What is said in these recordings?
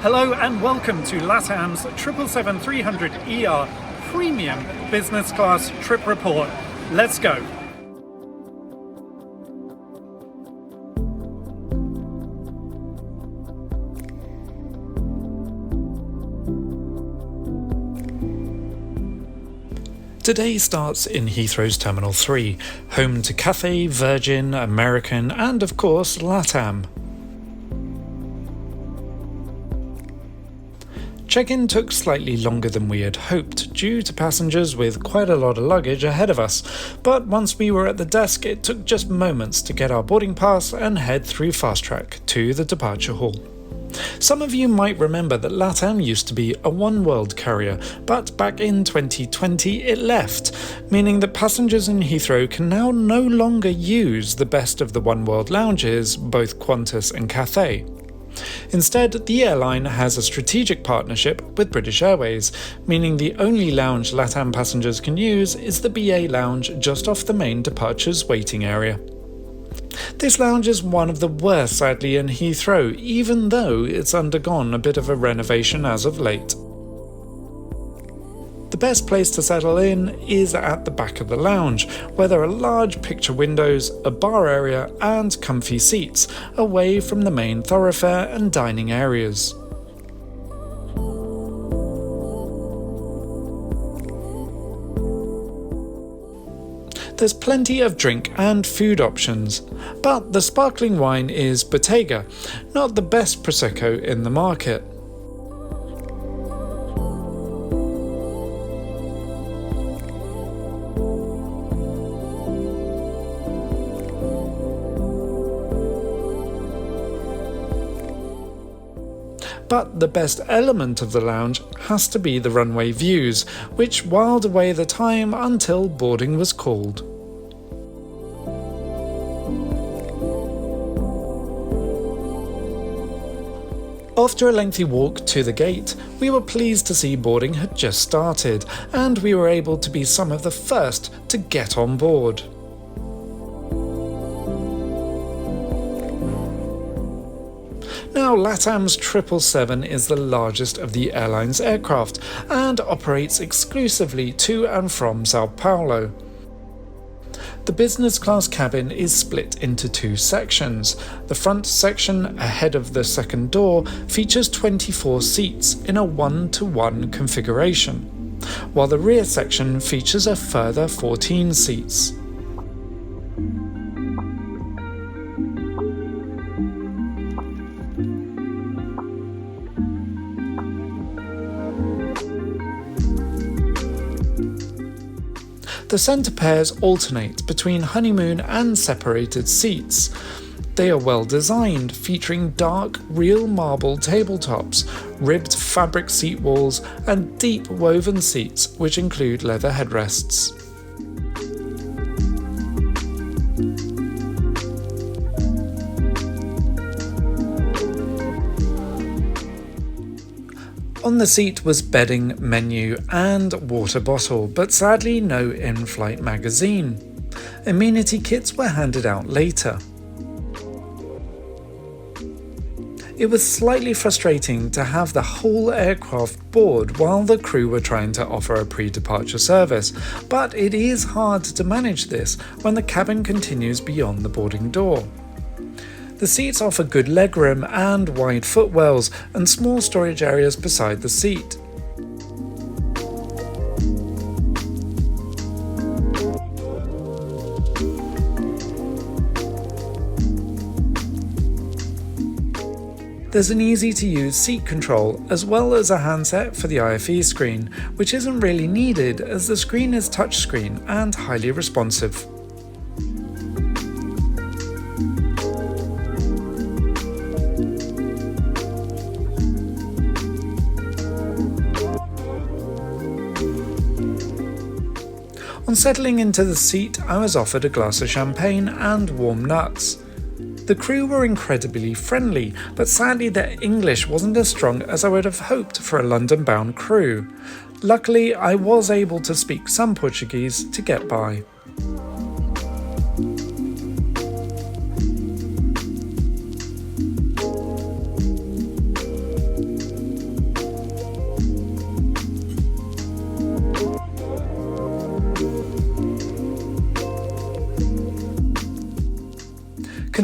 Hello and welcome to LATAM's 777-300ER Premium Business Class Trip Report. Let's go! Today starts in Heathrow's Terminal 3, home to Cathay, Virgin, American and of course LATAM. Check-in took slightly longer than we had hoped due to passengers with quite a lot of luggage ahead of us, but once we were at the desk it took just moments to get our boarding pass and head through fast track to the departure hall. Some of you might remember that LATAM used to be a one-world carrier, but back in 2020 it left, meaning that passengers in Heathrow can now no longer use the best of the one-world lounges, both Qantas and Cathay. Instead, the airline has a strategic partnership with British Airways, meaning the only lounge LATAM passengers can use is the BA lounge just off the main departures waiting area. This lounge is one of the worst sadly in Heathrow, even though it's undergone a bit of a renovation as of late. The best place to settle in is at the back of the lounge, where there are large picture windows, a bar area and comfy seats, away from the main thoroughfare and dining areas. There's plenty of drink and food options, but the sparkling wine is Bottega, not the best Prosecco in the market. But the best element of the lounge has to be the runway views, which whiled away the time until boarding was called. After a lengthy walk to the gate, we were pleased to see boarding had just started, and we were able to be some of the first to get on board. Now, LATAM's 777 is the largest of the airline's aircraft and operates exclusively to and from Sao Paulo. The business class cabin is split into two sections. The front section, ahead of the second door, features 24 seats in a 1-to-1 configuration, while the rear section features a further 14 seats. The centre pairs alternate between honeymoon and separated seats. They are well designed, featuring dark, real marble tabletops, ribbed fabric seat walls and deep woven seats which include leather headrests. On the seat was bedding, menu and water bottle, but sadly no in-flight magazine. Amenity kits were handed out later. It was slightly frustrating to have the whole aircraft board while the crew were trying to offer a pre-departure service, but it is hard to manage this when the cabin continues beyond the boarding door. The seats offer good legroom and wide footwells and small storage areas beside the seat. There's an easy-to-use seat control as well as a handset for the IFE screen, which isn't really needed as the screen is touchscreen and highly responsive. On settling into the seat, I was offered a glass of champagne and warm nuts. The crew were incredibly friendly, but sadly their English wasn't as strong as I would have hoped for a London-bound crew. Luckily, I was able to speak some Portuguese to get by.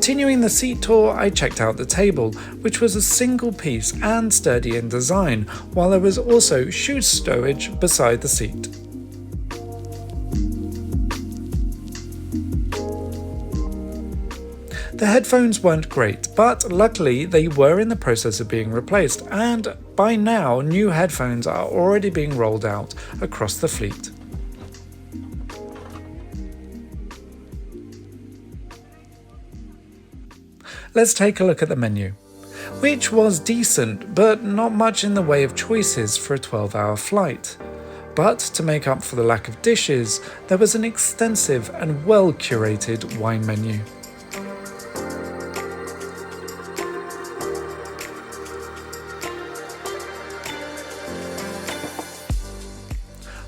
Continuing the seat tour, I checked out the table, which was a single piece and sturdy in design, while there was also shoe stowage beside the seat. The headphones weren't great, but luckily they were in the process of being replaced, and by now new headphones are already being rolled out across the fleet. Let's take a look at the menu, which was decent, but not much in the way of choices for a 12-hour flight. But to make up for the lack of dishes, there was an extensive and well-curated wine menu.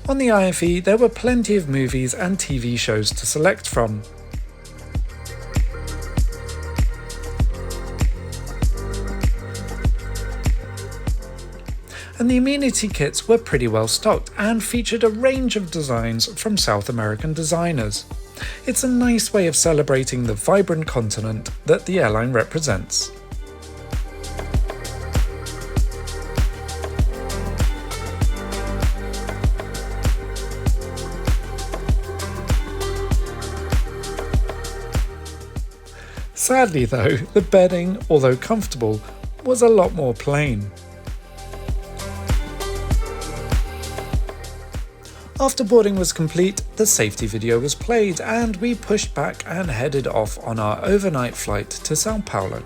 On the IFE, there were plenty of movies and TV shows to select from. And the amenity kits were pretty well stocked and featured a range of designs from South American designers. It's a nice way of celebrating the vibrant continent that the airline represents. Sadly though, the bedding, although comfortable, was a lot more plain. After boarding was complete, the safety video was played and we pushed back and headed off on our overnight flight to Sao Paulo.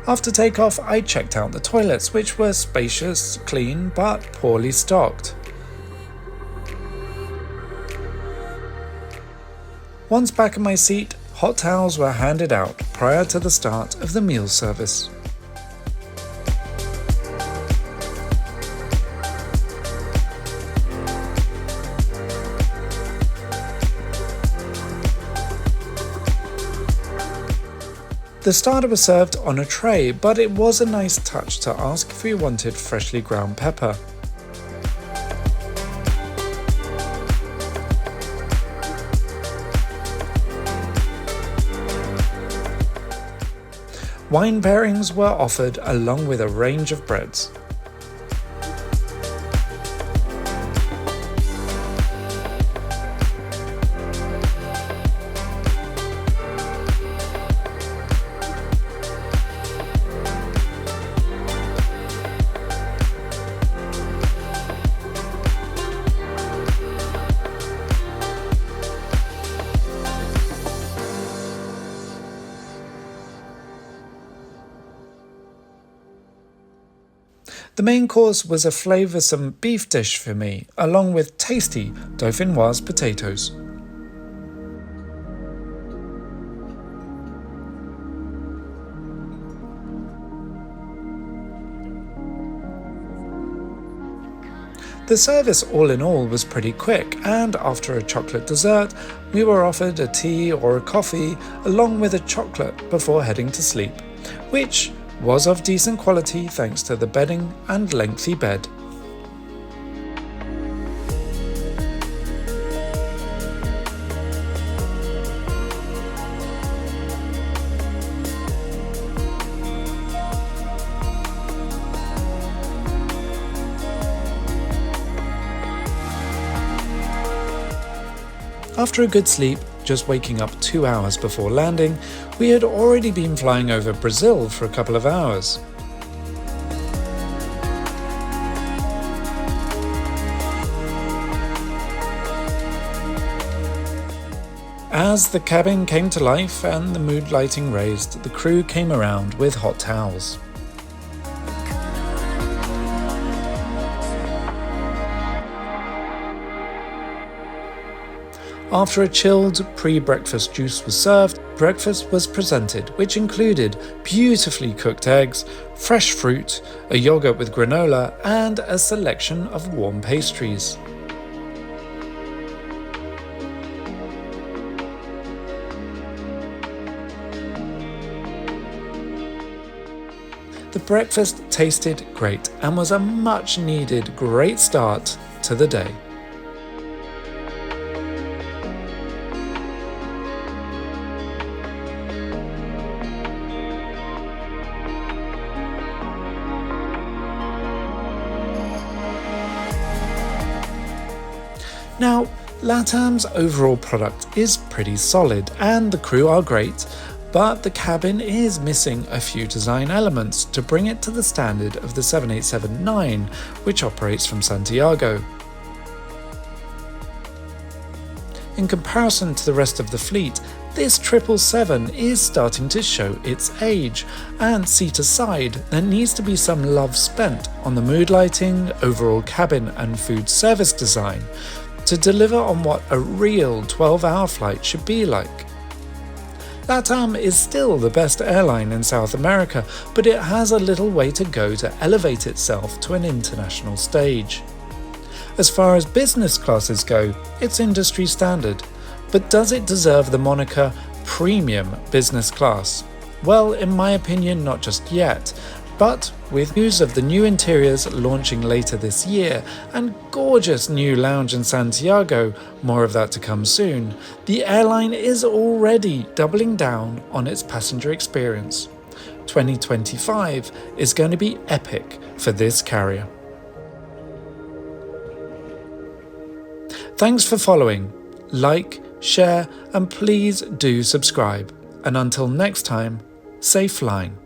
After takeoff, I checked out the toilets, which were spacious, clean, but poorly stocked. Once back in my seat, hot towels were handed out prior to the start of the meal service. The starter was served on a tray, but it was a nice touch to ask if we wanted freshly ground pepper. Wine pairings were offered along with a range of breads. The main course was a flavoursome beef dish for me, along with tasty dauphinoise potatoes. The service all in all was pretty quick, and after a chocolate dessert, we were offered a tea or a coffee along with a chocolate before heading to sleep, which was of decent quality thanks to the bedding and lengthy bed. After a good sleep, just waking up 2 hours before landing, we had already been flying over Brazil for a couple of hours. As the cabin came to life and the mood lighting raised, the crew came around with hot towels. After a chilled pre-breakfast juice was served, breakfast was presented, which included beautifully cooked eggs, fresh fruit, a yogurt with granola, and a selection of warm pastries. The breakfast tasted great and was a much needed great start to the day. Now, LATAM's overall product is pretty solid and the crew are great, but the cabin is missing a few design elements to bring it to the standard of the 787-9, which operates from Santiago. In comparison to the rest of the fleet, this 777 is starting to show its age, and seat aside, there needs to be some love spent on the mood lighting, overall cabin and food service design to deliver on what a real 12-hour flight should be like. LATAM is still the best airline in South America, but it has a little way to go to elevate itself to an international stage. As far as business classes go, it's industry standard, but does it deserve the moniker Premium Business Class? Well, in my opinion, not just yet, but with news of the new interiors launching later this year and gorgeous new lounge in Santiago, more of that to come soon, the airline is already doubling down on its passenger experience. 2025 is going to be epic for this carrier. Thanks for following. Like, share, and please do subscribe. And until next time, safe flying.